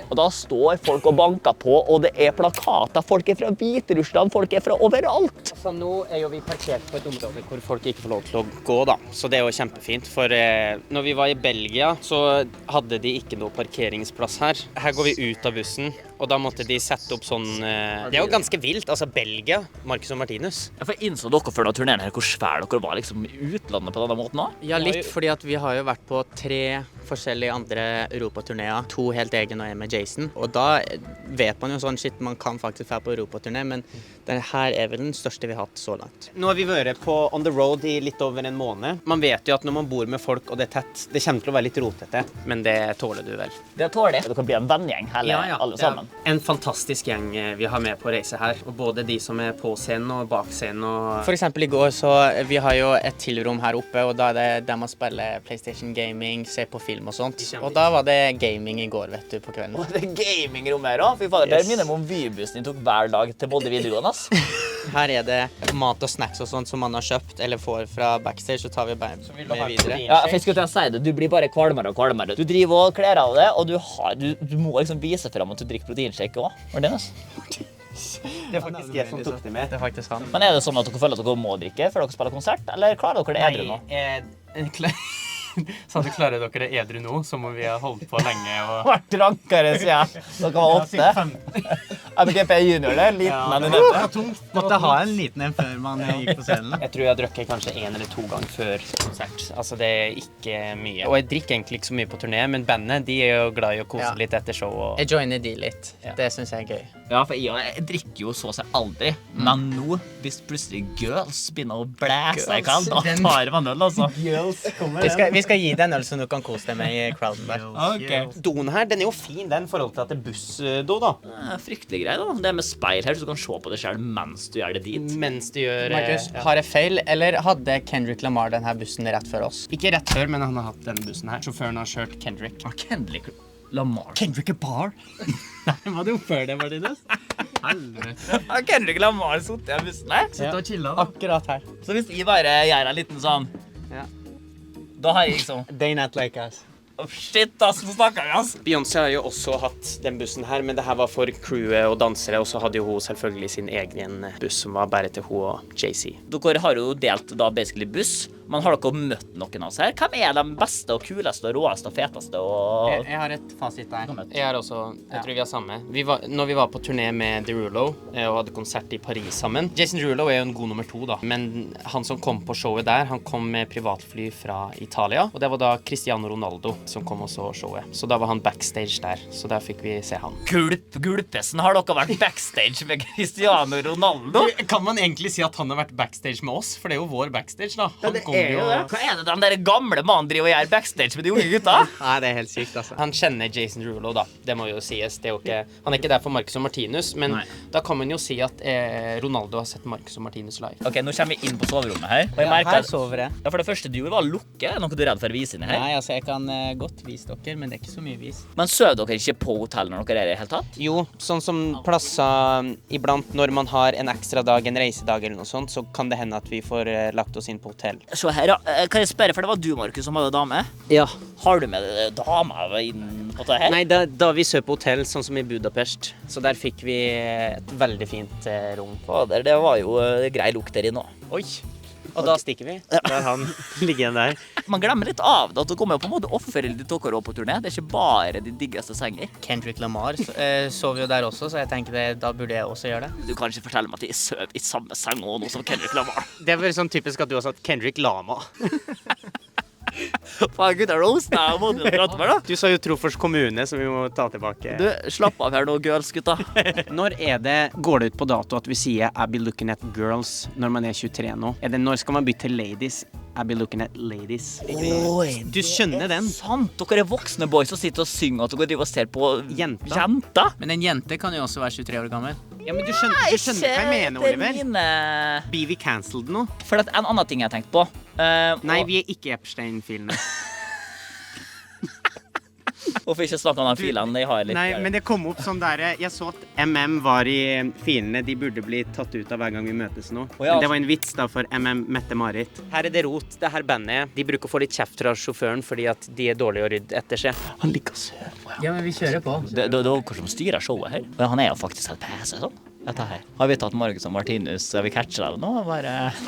Og da står folk og banker på, og det er plakater. Folk er fra Hviterussland, folk er fra overalt. Så nå er jo vi parkert på et område hvor folk ikke får lov til å gå, da. Så det er jo kjempefint, for når vi var i Belgia, så hadde de ikke noe parkeringsplass her. Her går vi ut av bussen, og da måtte de sette opp sånn... Det er jo ganske vilt, altså Belgia, Marcus og Martinus. Ja, for innså dere før turneringen her hvor svær dere var liksom i utlandet på denne måten da? Ja, litt, fordi at vi har jo vært på 3 forskjellige andre europaturnéer, 2 helt egen og 1 med Jason. Og da vet man jo sånn, shit, man kan faktisk være på europaturné, men denne her er vel den største vi har hatt så langt. Nå har vi vært på On The Road i litt over en måned. Man vet jo at når man bor med folk og det er tett, det kommer til å være litt rotete, men det tåler du vel. Det tåler jeg. Det kan bli en vennegjeng alle sammen. En fantastisk gjeng vi har med på reise her, og både de som er på scenen og bak scenen. Og... For eksempel i går, så vi har jo et tilrom her oppe, og da er det der man spiller PlayStation Gaming, ser på film og sånt. Og da var det gaming i går, vet du, på kvelden. Og det er gamingrom her også. Fy fader, det minner meg om Vybussen jeg tok hver dag til både videregående, ass. Her er det mat og snacks og sånt som man har kjøpt eller får fra backstage, så tar vi bare med videre. Ja, for jeg skulle til å si det, du blir bare kvalmere og kvalmere. Du driver og kler av det, og du må liksom vise frem at du drikker proteinshake også. Var det det? Det er faktisk jeg som tok det med. Det er faktisk han. Men er det sånn at dere føler at dere må drikke før dere spiller konsert, eller klarer dere det edru nå? Så du klarer dere det edru nå, som om vi har holdt på lenge og... Vært rankere, sier jeg. Dere var 8. MGP junior, det? Liten enn det. Måtte ha en liten en før man gikk på scenen. Jeg tror jeg har drukket kanskje 1 eller 2 ganger før konsert. Altså, det er ikke mye. Og jeg drikker egentlig ikke så mye på turné, men bandet, de er jo glad i å kose litt etter show. Og... Jeg joiner de litt. Det synes jeg er gøy. Ja, for jeg drikker jo så å si aldri. Men nå, hvis plutselig girls begynner å blæse i kald, da tar man øl, altså. Girls kommer vi skal gi deg en øl som du kan kose deg med i crowden der. Okay. Doen her, den er jo fin, den i forhold til at det er bussdo, da. Fryktelig grei, da. Det er med speil her, så du kan se på det selv mens du gjør det dit. Mens du gjør... Markus, har jeg feil, eller hadde Kendrick Lamar denne bussen rett før oss? Ikke rett før, men han har hatt denne bussen her. Sjåføren har kjørt Kendrick. Kendrick Lamar? Kendrick Lamar? Nei, var det jo før det, Martinus? Helvete. Har Kendrick Lamar suttet i bussen her? Suttet og chillet da. Akkurat her. Så hvis jeg bare gjør en liten sånn... Da har jeg liksom... They not like us. Oh shit, ass, så snakker vi, ass. Beyoncé har jo også hatt den bussen her, men det her var for crewet og dansere, og så hadde jo hun selvfølgelig sin egen buss som var bare til hun og Jay-Z. Dere har jo delt da basically buss, men har dere møtt noen av oss her? Hvem er de beste og kuleste og råeste og feteste og... Jeg har et fasit der. Jeg har også, jeg tror vi har samme. Når vi var på turné med Derulo og hadde konsert i Paris sammen, Jason Derulo er jo en god nummer 2 da, men han som kom på showet der, han kom med privatfly fra Italia, og det var da Cristiano Ronaldo som kom og så showet. Så da var han backstage der, så der fikk vi se han. Gulpesen, har dere vært backstage med Cristiano Ronaldo? Kan man egentlig si at han har vært backstage med oss? For det er jo vår backstage da. Han kom jo... Hva er det de der gamle mannen driver og gjør backstage med de unge gutta? Nei, det er helt sykt, altså. Han kjenner Jason Derulo da, det må jo sies. Det er jo ikke... Han er ikke der for Marcus og Martinus, men da kan man jo si at Ronaldo har sett Marcus og Martinus live. Ok, nå kommer vi inn på soverommet her. Og jeg merker her sover jeg. Ja, for det første du var å lukke, er noe du er redd for å vise inn her? Nei, altså jeg kan godt vise dere, men det er ikke så mye vis. Men søv dere ikke på hotell når dere er i det hele tatt? Jo, sånn som plasser iblant når man har en ekstra dag, en reisedag eller noe sånt, så kan det hende at vi får lagt oss inn på hotell. Så her, kan jeg spørre, for det var du, Markus, som hadde dame? Ja. Har du med dame inn på det her? Nei, da vi søv på hotell, sånn som i Budapest, så der fikk vi et veldig fint rom. Fader, det var jo grei lukt der inne også. Oi! Og da stikker vi. Der han ligger igjen der. Man glemmer litt av det, at det kommer jo på en måte offere litt dere også på turné. Det er ikke bare de diggeste senger. Kendrick Lamar sov jo der også, så jeg tenker da burde jeg også gjøre det. Du kan ikke fortelle meg at jeg søv i samme seng og noe som Kendrick Lamar. Det er vel sånn typisk at du har sagt Kendrick Lama. Faen, gutta, roast deg og måten å prate med, da. Du sa jo Trofors kommune, som vi må ta tilbake. Du, slapp av her nå, girls, gutta. Når går det ut på dato at vi sier I'll be looking at girls når man 23 nå? Når skal man bytte til ladies? I'll be looking at ladies. Du skjønner den? Sant, dere voksne boys som sitter og synger at dere driver og ser på jenter. Men en jente kan jo også være 23 år gammel. Ja, men du skjønner hva jeg mener, Oliver. Blir vi cancelled nå? For en annen ting jeg tenkte på. Nei, vi ikke Epstein-filene. Hvorfor ikke snakke om den filen de har litt? Nei, men det kom opp sånn der. Jeg så at MM var i filene. De burde bli tatt ut av hver gang vi møtes nå. Men det var en vits da for MM Mette-Marit. Her det rot, det her bandet. De bruker å få litt kjeft fra sjåføren fordi at de dårlige å rydde etter seg. Han liker å søve. Ja, men vi kjører på. Det er dere som styrer showet her. Og han er jo faktisk helt pæse sånn. Dette her. Har vi tatt Marcus og Martinus, vi catcher det nå?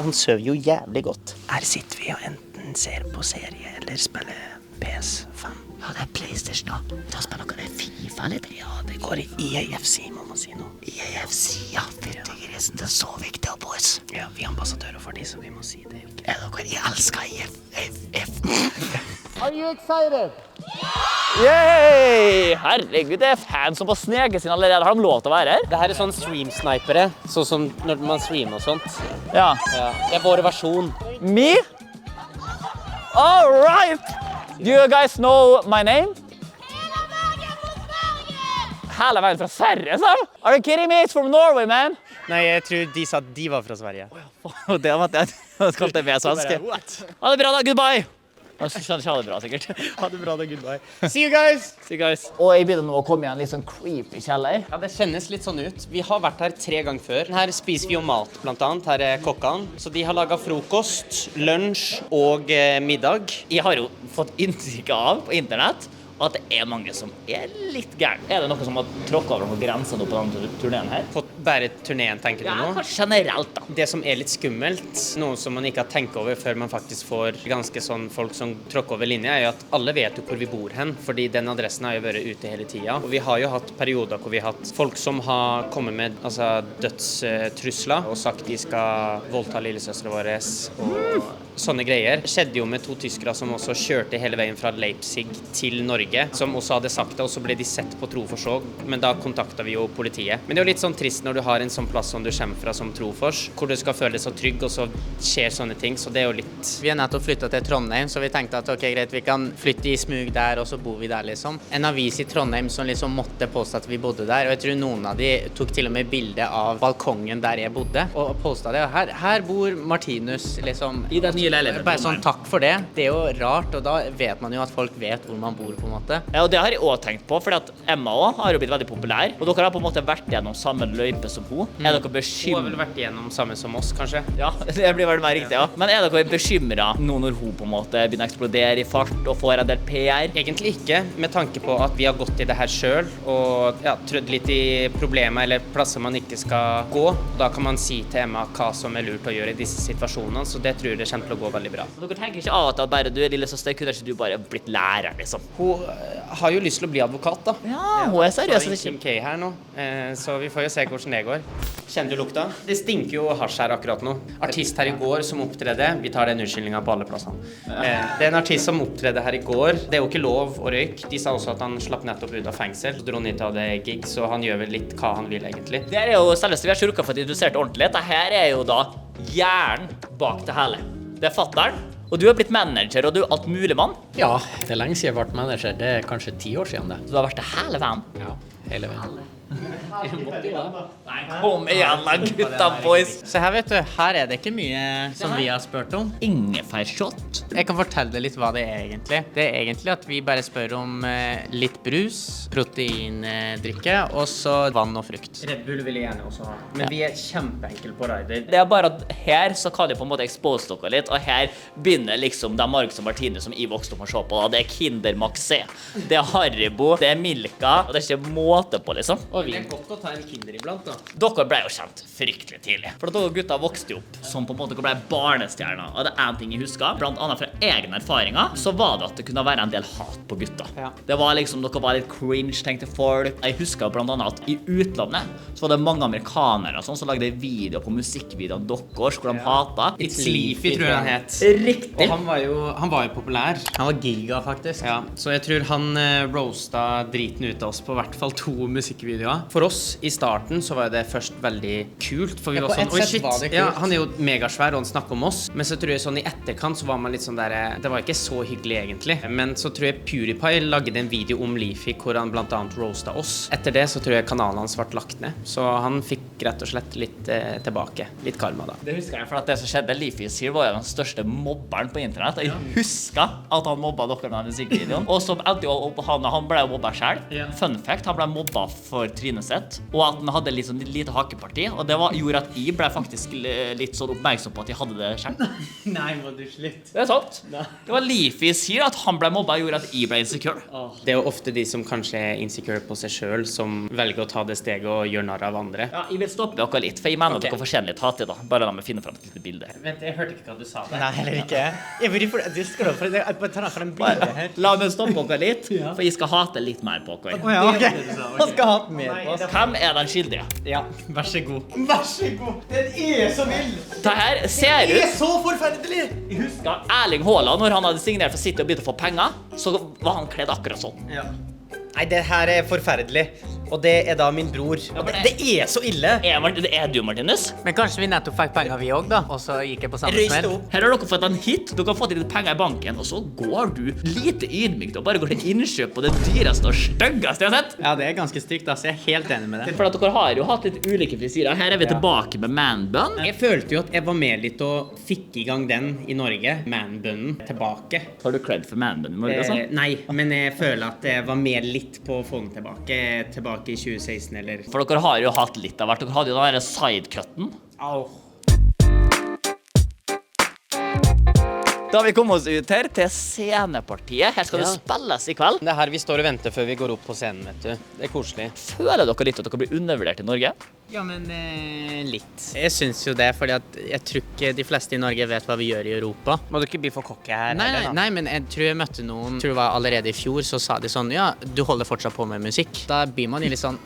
Han søver jo jævlig godt. Her sitter vi og enten ser på serie eller spiller PS5. Ja, det er PlayStation da. Da spiller dere FIFA litt. Ja, det går i EAFC, må man si nå. EAFC, ja. Fyttegrisen, det er så viktig, boys. Ja, vi er ambassadører for de, så vi må si det. Jeg elsker EAFC. Are you excited? Yay! Herregud, det er fans som på snege sin allerede. Har de lov til å være her? Det her er sånn stream-snipere, sånn som når man streamer og sånt. Ja. Det er vår versjon. Me? All right! Do you guys know my name? Hele veien fra Sverige, Sam? Are you kidding me? It's from Norway, man. Nei, jeg tror de sa at de var fra Sverige. Det var det jeg kalte med svenske. Ha det bra da, goodbye. Jeg skjønner ikke ha det bra, sikkert. Ha det bra da, goodbye. See you guys! See you guys. Og jeg begynner nå å komme i en litt sånn creepy kjeller. Ja, det kjennes litt sånn ut. Vi har vært her 3 ganger før. Her spiser vi jo mat, blant annet. Her er kokkene. Så de har laget frokost, lunsj og middag. Jeg har jo fått inntrykk av på internett at det er mange som er litt gærne. Er det noe som har tråkket over noen grenser nå på denne turneen her? På bare turneen, tenker du nå? Ja, kanskje generelt da. Det som er litt skummelt, noe som man ikke har tenkt over før man faktisk får ganske sånn folk som tråkker over linja, er jo at alle vet jo hvor vi bor hen, fordi den adressen har jo vært ute hele tiden. Og vi har jo hatt perioder hvor vi har hatt folk som har kommet med dødstrusler og sagt de skal voldta lillesøstre våre og sånne greier. Det skjedde jo med 2 tyskere som også kjørte hele veien fra Leipzig til Norge, som også hadde sagt det, og så ble de sett på Trofors også, men da kontaktet vi jo politiet. Men det er jo litt sånn trist når du har en sånn plass som du kommer fra som Trofors, hvor du skal føle deg så trygg, og så skjer sånne ting, så det er jo litt... Vi har nettopp flyttet til Trondheim, så vi tenkte at ok, greit, vi kan flytte i smug der, og så bor vi der liksom. En avis i Trondheim som liksom måtte påstå at vi bodde der, og jeg tror noen av de tok til og med bilde av balkongen der jeg bodde, og påstod det, her bor Martinus liksom. I den nye leiligheten. Bare sånn takk for det. Det er jo rart, og da vet man jo at folk vet hvor man bor på en måte. Ja, og det har jeg også tenkt på, fordi at Emma også har jo blitt veldig populær, og dere har på en måte vært gjennom samme løype som hun. Er dere bekymret? Hun har vel vært gjennom samme som oss, kanskje? Ja, det blir vel mer riktig, ja. Men er dere bekymret nå når hun på en måte begynner å eksplodere i fart og får en del PR? Egentlig ikke, med tanke på at vi har gått i det her selv, og trødd litt i problemer eller plasser man ikke skal gå. Da kan man si til Emma hva som er lurt å gjøre i disse situasjonene, så det tror jeg kommer til å gå veldig bra. Dere tenker ikke av at bare du er lillesøster, kunne ikke du bare blitt lærer, liksom? Hun har jo lyst til å bli advokat, da. Ja, hun er seriøs. Hun er Kim K her nå, så vi får jo se hvordan det går. Kjenner du lukta? Det stinker jo hasj her akkurat nå. Artist her i går som opptredde, vi tar den unnskyldningen på alle plassene. Det er en artist som opptredde her i går. Det er jo ikke lov å røyke. De sa også at han slapp nettopp ut av fengsel. Så dro han hit av det gig, så han gjør vel litt hva han vil egentlig. Det er jo selvest vi har ikke rukket for å introdusere ordentlig. Dette her er jo da hjernen bak det hele. Det er fatteren. Og du har blitt manager, og du er alt mulig mann. Ja, det er lenge siden jeg har vært manager. Det er kanskje 10 år siden det. Så du har vært det hele veien? Ja, hele veien. Nei, kom igjen da, gutta boys. Så her vet du, her er det ikke mye som vi har spurt om. Ingefærshot. Jeg kan fortelle deg litt hva det er egentlig. Det er egentlig at vi bare spør om litt brus, proteindrikke, og så vann og frukt. Red Bull vil jeg gjerne også ha. Men vi er kjempeenkle på rider. Det er bare at her så kan jeg på en måte expose dere litt, og her begynner liksom de Marcus og Martinus som jeg vokste opp å se på. Det er Kinder Max C, det er Haribo, det er Milka, og det er ikke måte på liksom. Og det godt å ta en Kinder iblant da. Dere ble jo kjent fryktelig tidlig. For dere gutta vokste opp som på en måte ble barnestjerner. Og det er en ting jeg husker, blant annet fra egne erfaringer, så var det at det kunne være en del hat på gutta. Det var liksom, dere var litt cringe, tenkte folk. Jeg husker blant annet at i utlandet så var det mange amerikanere som lagde video på musikkvideoen deres, hvor de hatet. It's Leafy, tror jeg han het. Riktig. Og han var jo populær. Han var giga, faktisk. Ja, så jeg tror han roasta driten ut av oss på hvert fall 2 musikkvideoer. For oss i starten så var det først veldig kult, for vi var sånn, oi shit, ja, han er jo megasvær og han snakker om oss. Men så tror jeg sånn i etterkant så var man litt sånn der, det var ikke så hyggelig egentlig. Men så tror jeg PewDiePie lagde en video om Leafy hvor han blant annet roasta oss. Etter det så tror jeg kanalen hans ble lagt ned. Så han fikk rett og slett litt tilbake. Litt karma da. Det husker jeg, for at det som skjedde, Leafy Sear var jo den største mobberen på internett. Jeg husker at han mobba dere med den musikkvideoen. Og så endte jo han ble jo mobba selv. Fun fact, han ble mobba for trynet sitt. Og at han hadde litt sånn lite hakeparti. Og det gjorde at jeg ble faktisk litt sånn oppmerksom på at jeg hadde det selv. Nei, må du slutte. Det er sant. Det var Leafy Sear at han ble mobba og gjorde at jeg ble insecure. Det er jo ofte de som kanskje er insecure på seg selv som velger å ta det steget og gjøre narr av andre. Ja, jeg vil stoppe dere litt, for jeg mener at dere fortjener litt hat i da. Bare la meg finne frem et lite bilde. Vent, jeg hørte ikke hva du sa der. Nei, heller ikke. Du skal for det. Bare ta frem bildet her. La meg stoppe dere litt, for jeg skal hate litt mer på dere. Ja, ok. Han skal hate mer på oss. Hvem er den skyldige? Ja, vær så god. Vær så god. Den er så vild. Det her ser ut... Det er så forferdelig. Jeg husker Erling Haaland, når han hadde signert for City og begynte å få penger, så var han kledd akkurat sånn. Ja. Nei, det her er forferdelig. Og det er da min bror. Og det er så ille. Det er du, Martinus. Men kanskje vi nettopp fikk penger vi også da. Og så gikk jeg på samme smell. Her har dere fått en hit. Dere har fått litt penger i banken. Og så går du lite ydmykt og bare går til innkjøp på det dyreste og styggeste jeg har sett. Ja, det er ganske stygt, altså. Jeg er helt enig med det. For at dere har jo hatt litt ulike frisyrer. Her er vi tilbake med man-bun. Jeg følte jo at jeg var med litt og fikk i gang den i Norge. Man-bunnen tilbake. Har du cred for man-bun i Norge, altså? Nei, men jeg føler at jeg var med litt på å få den tilbake i 2016 eller... For dere har jo hatt litt av hvert. Dere hadde jo den der sidecutten. Au. Da har vi kommet oss ut her til scenepartiet. Her skal det spilles i kveld. Det er her vi står og venter før vi går opp på scenen, vet du. Det er koselig. Føler dere litt at dere blir undervurdert i Norge? Ja, men litt. Jeg synes jo det, fordi at jeg tror ikke de fleste i Norge vet hva vi gjør i Europa. Må du ikke bli for cocky her? Nei, men jeg tror jeg møtte noen, jeg tror det var allerede i fjor, så sa de sånn, ja, du holder fortsatt på med musikk. Da blir man jo litt sånn...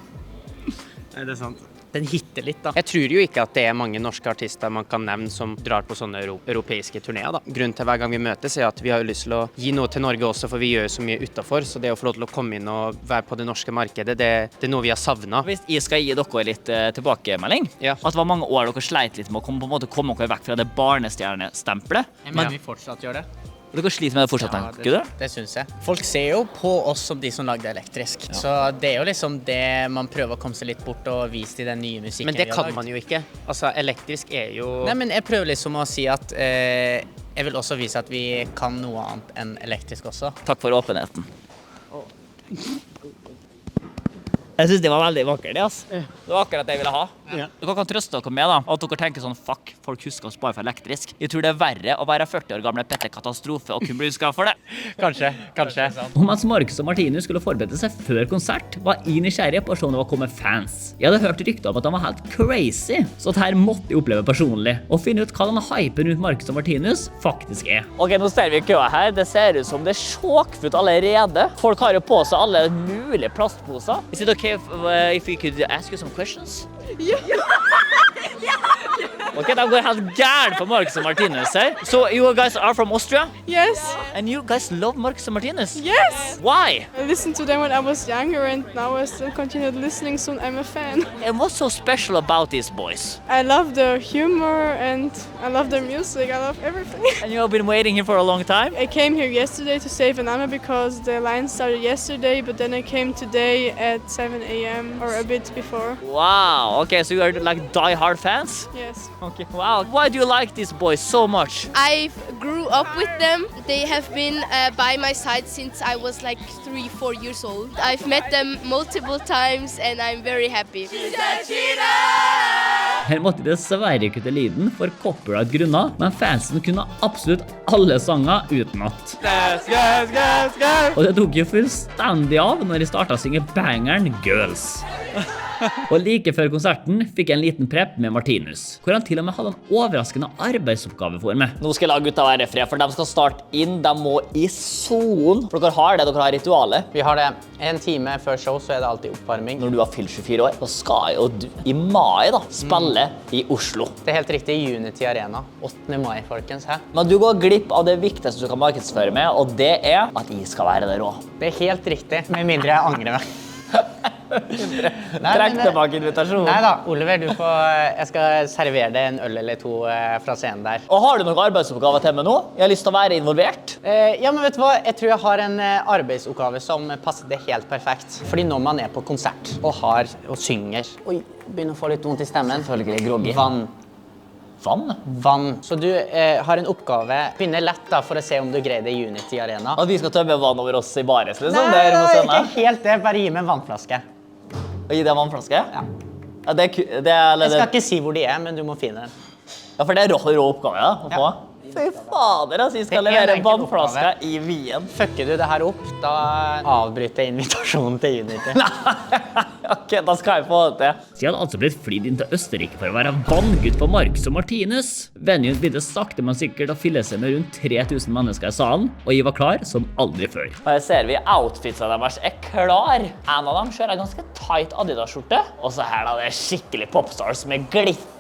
Nei, det er sant. Den hitter litt da. Jeg tror jo ikke at det er mange norske artister man kan nevne som drar på sånne europeiske turnéer da. Grunnen til hver gang vi møtes er at vi har jo lyst til å gi noe til Norge også, for vi gjør så mye utenfor, så det å få lov til å komme inn og være på det norske markedet, det er noe vi har savnet. Hvis jeg skal gi dere litt tilbakemelding, at det var mange år dere sleit litt med å komme dere vekk fra det barnestjernestempelet. Men vi fortsatt gjør det. Dere sliter med det fortsatt, tenker du? Det synes jeg. Folk ser jo på oss som de som lagde elektrisk. Ja. Så det er jo liksom det man prøver å komme seg litt bort og vise til den nye musikken. Men det kan man jo ikke. Altså, elektrisk er jo... Nei, men jeg prøver liksom å si at jeg vil også vise at vi kan noe annet enn elektrisk også. Takk for åpenheten. Jeg synes det var veldig vakkert, det, ass. Det var akkurat det jeg ville ha. Dere kan trøste dere med da, at dere tenker sånn, fuck, folk husker oss bare for elektrisk. Jeg tror det er verre å være 40 år gamle Petter Katastrofe og kun bli husket for det. Kanskje. Og mens Marcus og Martinus skulle forberede seg før konsert, var jeg nysgjerrig på å se om det var kommet fans. Jeg hadde hørt rykter om at de var helt crazy, så dette her måtte jeg oppleve personlig, og finne ut hva denne hypen rundt Marcus og Martinus faktisk er. Ok, nå ser vi køa her. Det ser ut som det er sjåkfullt allerede. Folk har jo på seg alle mulige plastposer. Is it okay if we could ask you some questions? Ok, de går helt gærent på Marcus og Martinus her. So you guys are from Austria? Yes. And you guys love Marcus and Martinus? Yes. Why? I listened to them when I was younger and now I still continued listening, so I'm a fan. And what's so special about these boys? I love their humor and I love their music. I love everything. And you have been waiting here for a long time? I came here yesterday to save Anama because the line started yesterday, but then I came today at 7 a.m. or a bit before. Wow, okay, so you are like die-hard fans? Yes. Okay, wow. Why do you like these boys so much? I grew up with them. They have been by my side since I was like 3-4 years old. I've met them multiple times and I'm very happy. Her måtte de dessverre kutte lyden for copyright grunner, men fansen kunne absolutt alle sanger utenat. Og det tok jo fullstendig av når de startet å synge bangeren Girls. Og like før konserten fikk jeg en liten prep med Martinus, hvor han til og med hadde en overraskende arbeidsoppgave for meg. Nå skal jeg la gutta være fred, for de skal starte inn, de må i zone. For dere har ritualet. Vi har det. En time før show så det alltid oppvarming. Når du har fylt 24 år, så skal jo du i mai da spille i Oslo. Det helt riktig, Unity Arena. 8. mai, folkens. Hæ? Men du går glipp av det viktigste du kan markedsføre med, og det at jeg skal være der også. Det helt riktig, med mindre jeg angrer meg. Trekk tilbake invitasjonen. Nei da, Oliver, jeg skal servere deg en øl eller to fra scenen der. Og har du noen arbeidsoppgaver til meg nå? Jeg har lyst til å være involvert. Ja, men vet du hva? Jeg tror jeg har en arbeidsoppgave som passer det helt perfekt. Fordi når man på konsert og synger, oi, begynner å få litt vondt i stemmen. Selvfølgelig groggy. Vann. Så du har en oppgave. Begynner lett da for å se om du greier det i Unity Arena. At vi skal tømme vann over oss i bares, liksom? Nei, ikke helt det. Bare gi meg en vannflaske. Og gi deg en vannflaske? Ja. Jeg skal ikke si hvor de men du må finne den. Ja, for det rå oppgave, ja, å få. Fy fader, altså, jeg skal levere en vannflaske i Wien. Fucker du det her opp, da avbryter jeg invitasjonen til Unity. Ok, da skal jeg få det til. Så jeg hadde altså blitt flydd inn til Østerrike for å være vanngutt på Marcus og Martinus. Venuen begynte sakte, men sikkert å fylle seg med rundt 3000 mennesker i salen, og jeg var klar som aldri før. Her ser vi outfitsa deres klar. En av dem kjører ganske tight Adidas-skjorte, og så her da det skikkelig popstars med glitter.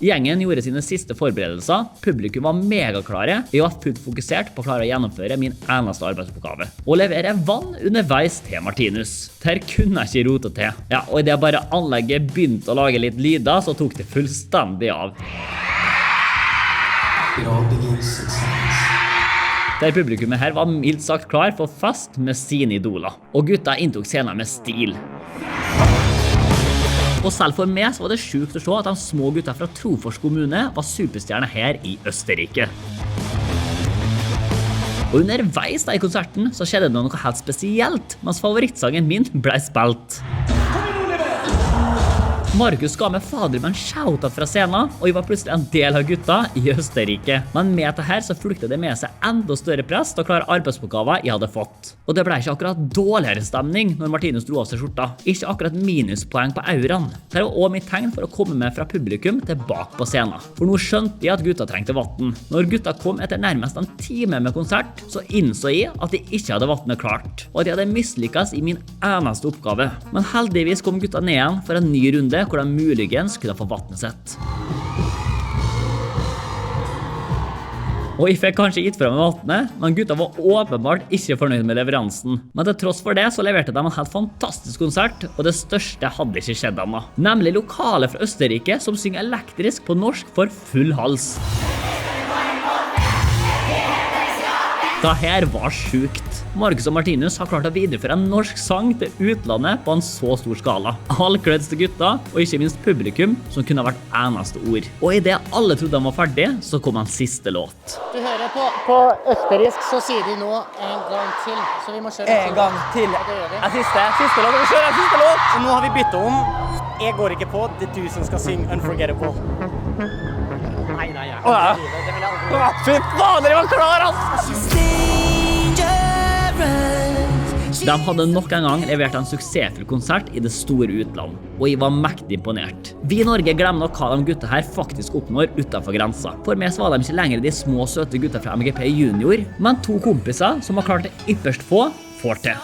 Gjengen gjorde sine siste forberedelser, publikum var megaklare, jeg var fullt fokusert på å klare å gjennomføre min eneste arbeidsoppgave. Å levere vann underveis til Martinus. Der kunne jeg ikke rote til. Ja, og i det bare anlegget begynte å lage litt lyder, så tok det fullstendig av. Der publikummet her var mildt sagt klar for fest med sine idoler. Og gutta inntok scenen med stil. Og selv for meg så var det sjukt å se at de små gutta fra Trofors kommune var superstjerner her i Østerrike. Og underveis da i konserten så skjedde det noe helt spesielt, mens favorittsangen min ble spilt. Marcus ga meg fader med en shoutout fra scenen, og jeg var plutselig en del av gutta i Østerrike. Men med dette her så fulgte det med seg enda større press til å klare arbeidsoppgaver jeg hadde fått. Og det ble ikke akkurat dårligere stemning når Martinus dro av seg skjorta. Ikke akkurat minuspoeng på auraen. Det var også mitt tegn for å komme med fra publikum tilbake på scenen. For nå skjønte jeg at gutta trengte vatten. Når gutta kom etter nærmest en time med konsert, så innså jeg at de ikke hadde vattnet klart, og at de hadde mislykkes i min eneste oppgave. Men heldigvis kom gutta ned igjen for en ny runde, hvor de muligens kunne få vattnet sitt. Og jeg fikk kanskje gitt fra meg vattnet, men gutta var åpenbart ikke fornøyd med leveransen. Men til tross for det så leverte de en helt fantastisk konsert, og det største hadde ikke skjedd ennå. Nemlig lokale fra Østerrike som synger elektrisk på norsk for full hals. Det her var sjukt. Marcus og Martinus har klart å videreføre en norsk sang til utlandet på en så stor skala. All creds til gutta, og ikke minst publikum, som kunne vært eneste ord. Og i det alle trodde de var ferdig, så kom en siste låt. Du hører på østerriksk, så sier de nå en gang til. Så vi må kjøre en gang til. Siste låt, vi kjører en siste låt. Og nå har vi byttet om. Jeg går ikke på, det er du som skal synge Unforgettable. Nei, Fy faen, dere var klar, ass! De hadde nok en gang levert en suksessfull konsert i det store utland, og jeg var mektig imponert. Vi i Norge glemmer nok hva de gutta her faktisk oppnår utenfor grensa. For meg så var de ikke lenger de små søte gutta fra MGP Junior, men to kompiser som har klart det ypperst få får til.